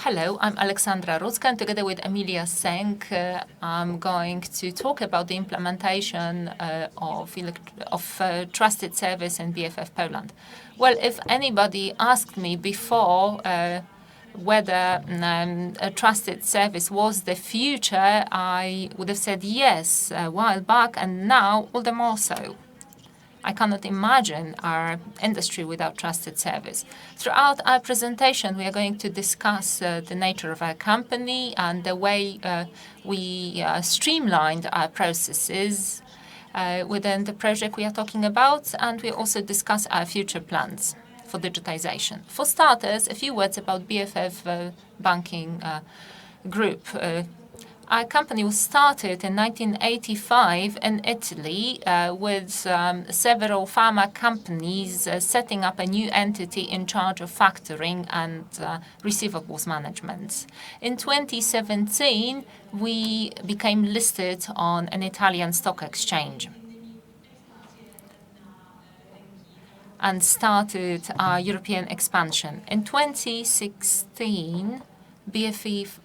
Hello, I'm Aleksandra Rudzka, and together with Emilia Sęk, I'm going to talk about the implementation of trusted service in BFF Poland. Well, if anybody asked me before whether a trusted service was the future, I would have said yes a while back, and now all the more so. I cannot imagine our industry without trusted service. Throughout our presentation, we are going to discuss the nature of our company and the way we streamlined our processes within the project we are talking about, and we also discuss our future plans for digitization. For starters, a few words about BFF Banking Group. Our company was started in 1985 in Italy with several pharma companies setting up a new entity in charge of factoring and receivables management. In 2017, we became listed on an Italian stock exchange and started our European expansion. In 2016, BFF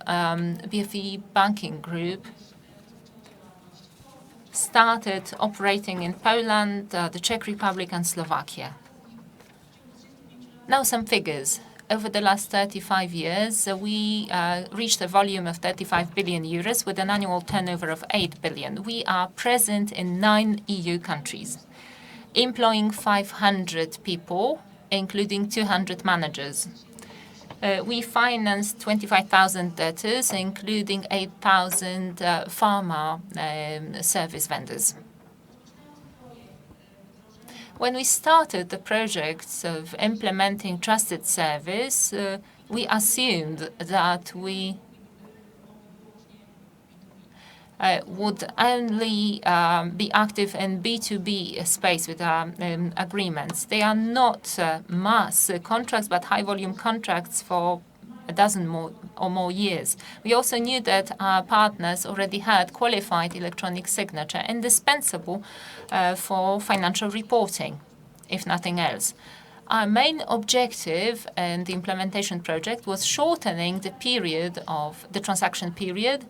Banking Group started operating in Poland, the Czech Republic, and Slovakia. Now some figures. Over the last 35 years, we reached a volume of 35 billion euros with an annual turnover of 8 billion. We are present in 9 EU countries, employing 500 people, including 200 managers. We financed 25,000 debtors, including 8,000 pharma service vendors. When we started the projects of implementing trusted service, we assumed that we would only be active in B2B space with our agreements. They are not mass contracts, but high-volume contracts for a dozen or more years. We also knew that our partners already had qualified electronic signature, indispensable for financial reporting, if nothing else. Our main objective in the implementation project was shortening the period of the transaction period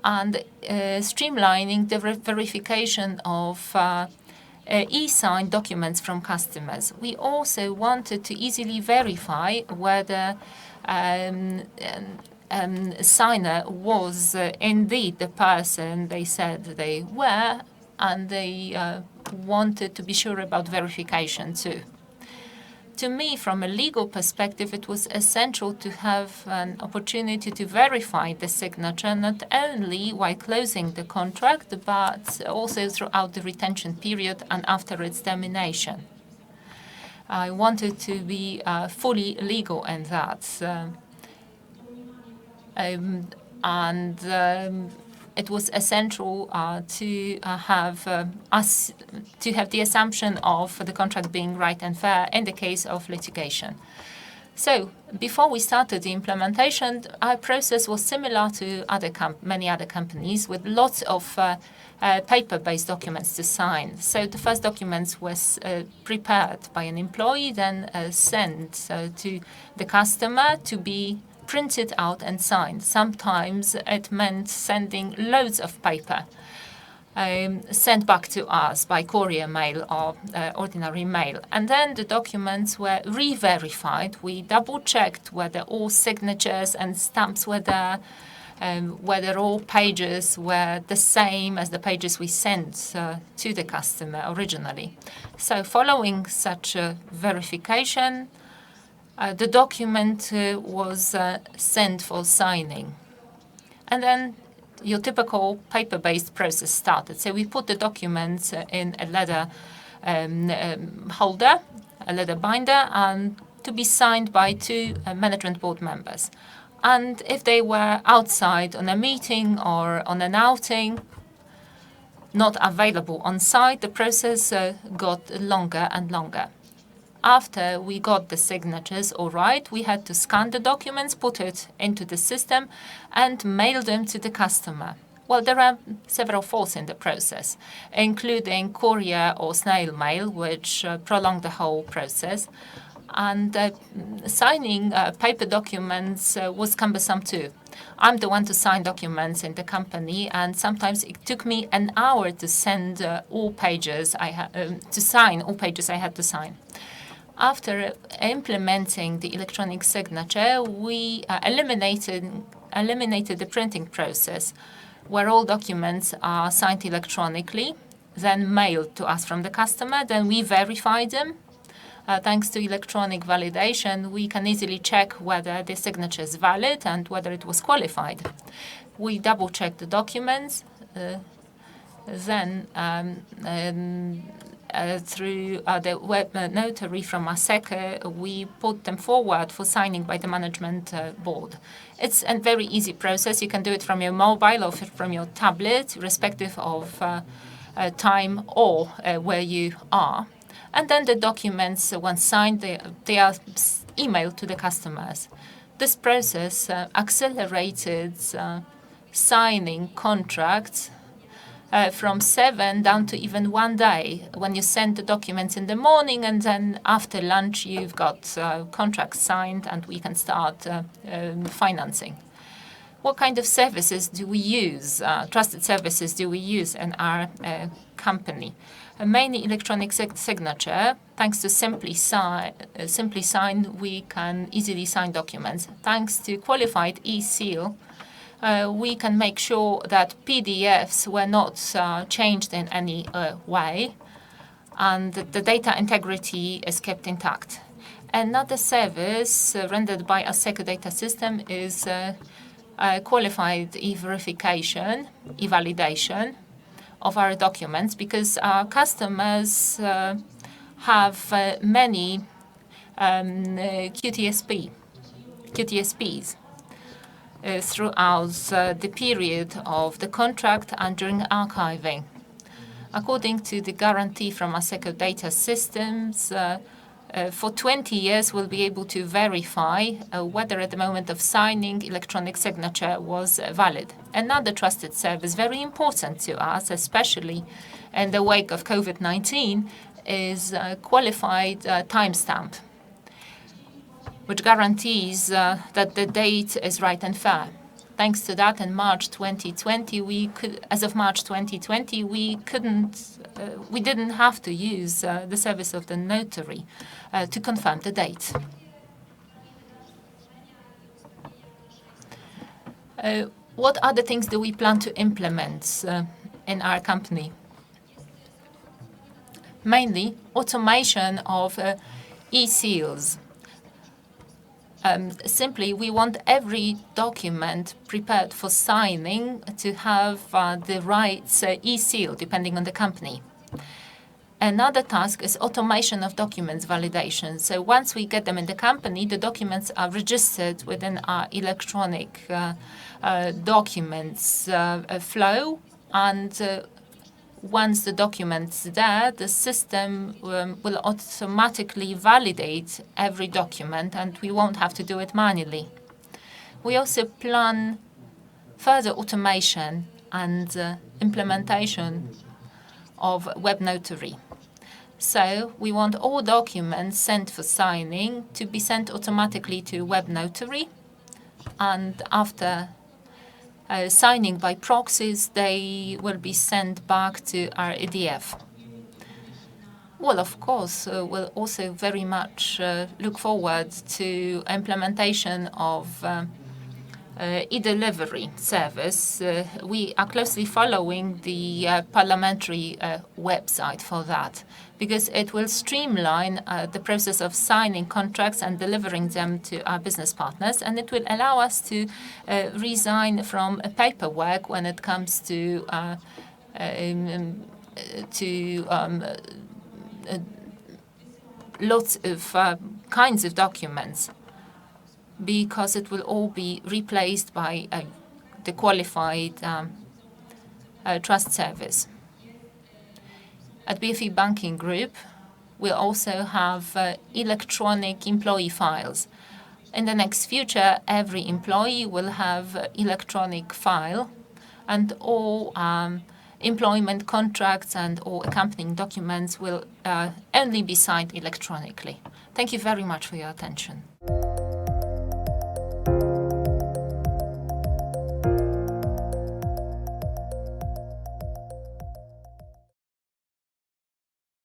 and streamlining the verification of e-signed documents from customers. We also wanted to easily verify whether signer was indeed the person they said they were, and they wanted to be sure about verification too. To me, from a legal perspective, it was essential to have an opportunity to verify the signature, not only while closing the contract, but also throughout the retention period and after its termination. I wanted to be fully legal in that. It was essential to have the assumption of the contract being right and fair in the case of litigation. So before we started the implementation, our process was similar to many other companies, with lots of paper-based documents to sign. So the first documents was prepared by an employee, then sent to the customer to be printed out and signed. Sometimes it meant sending loads of paper sent back to us by courier mail or ordinary mail. And then the documents were re-verified. We double-checked whether all signatures and stamps were there, whether all pages were the same as the pages we sent to the customer originally. So following such a verification, the document was sent for signing. And then your typical paper-based process started. So we put the documents in a leather holder, a leather binder, and to be signed by 2 management board members. And if they were outside on a meeting or on an outing, not available on site, the process got longer and longer. After we got the signatures all right, we had to scan the documents, put it into the system, and mail them to the customer. Well, there are several faults in the process, including courier or snail mail, which prolonged the whole process. And signing paper documents was cumbersome too. I'm the one to sign documents in the company, and sometimes it took me an hour to send all pages to sign all pages I had to sign. After implementing the electronic signature, we eliminated the printing process, where all documents are signed electronically, then mailed to us from the customer, then we verify them. Thanks to electronic validation, we can easily check whether the signature is valid and whether it was qualified. We double-check the documents, then through the web notary from Asseco, we put them forward for signing by the management board. It's a very easy process. You can do it from your mobile or from your tablet, irrespective of time or where you are. And then the documents, once signed, they are emailed to the customers. This process accelerated signing contracts from 7 down to even 1 day. When you send the documents in the morning, and then after lunch you've got contracts signed, and we can start financing. What kind of services do we use, trusted services do we use in our company? Mainly electronic signature. Thanks to Simply Sign, we can easily sign documents. Thanks to qualified e-seal, we can make sure that PDFs were not changed in any way, and the data integrity is kept intact. Another service rendered by Asseco Data System is qualified e-verification, e-validation of our documents, because our customers have many QTSPs throughout the period of the contract and during archiving. According to the guarantee from Asseco Data Systems, for 20 years we'll be able to verify whether at the moment of signing electronic signature was valid. Another trusted service, very important to us, especially in the wake of COVID-19, is qualified timestamp, which guarantees that the date is right and fair. Thanks to that, in March 2020, we didn't have to use the service of the notary to confirm the date. What other things do we plan to implement in our company? Mainly automation of e-seals. Simply, we want every document prepared for signing to have the right e-seal, depending on the company. Another task is automation of documents validation. So once we get them in the company, the documents are registered within our electronic documents flow, and once the document's there, the system will automatically validate every document, and we won't have to do it manually. We also plan further automation and implementation of web notary. So we want all documents sent for signing to be sent automatically to web notary, and after signing by proxies, they will be sent back to our EDF. Well, of course, we'll also very much look forward to implementation of e-delivery service. We are closely following the parliamentary website for that, because it will streamline the process of signing contracts and delivering them to our business partners, and it will allow us to resign from paperwork when it comes to lots of kinds of documents, because it will all be replaced by the qualified trust service. At BFF Banking Group, we'll also have electronic employee files. In the next future, every employee will have electronic file, and all employment contracts and all accompanying documents will only be signed electronically. Thank you very much for your attention.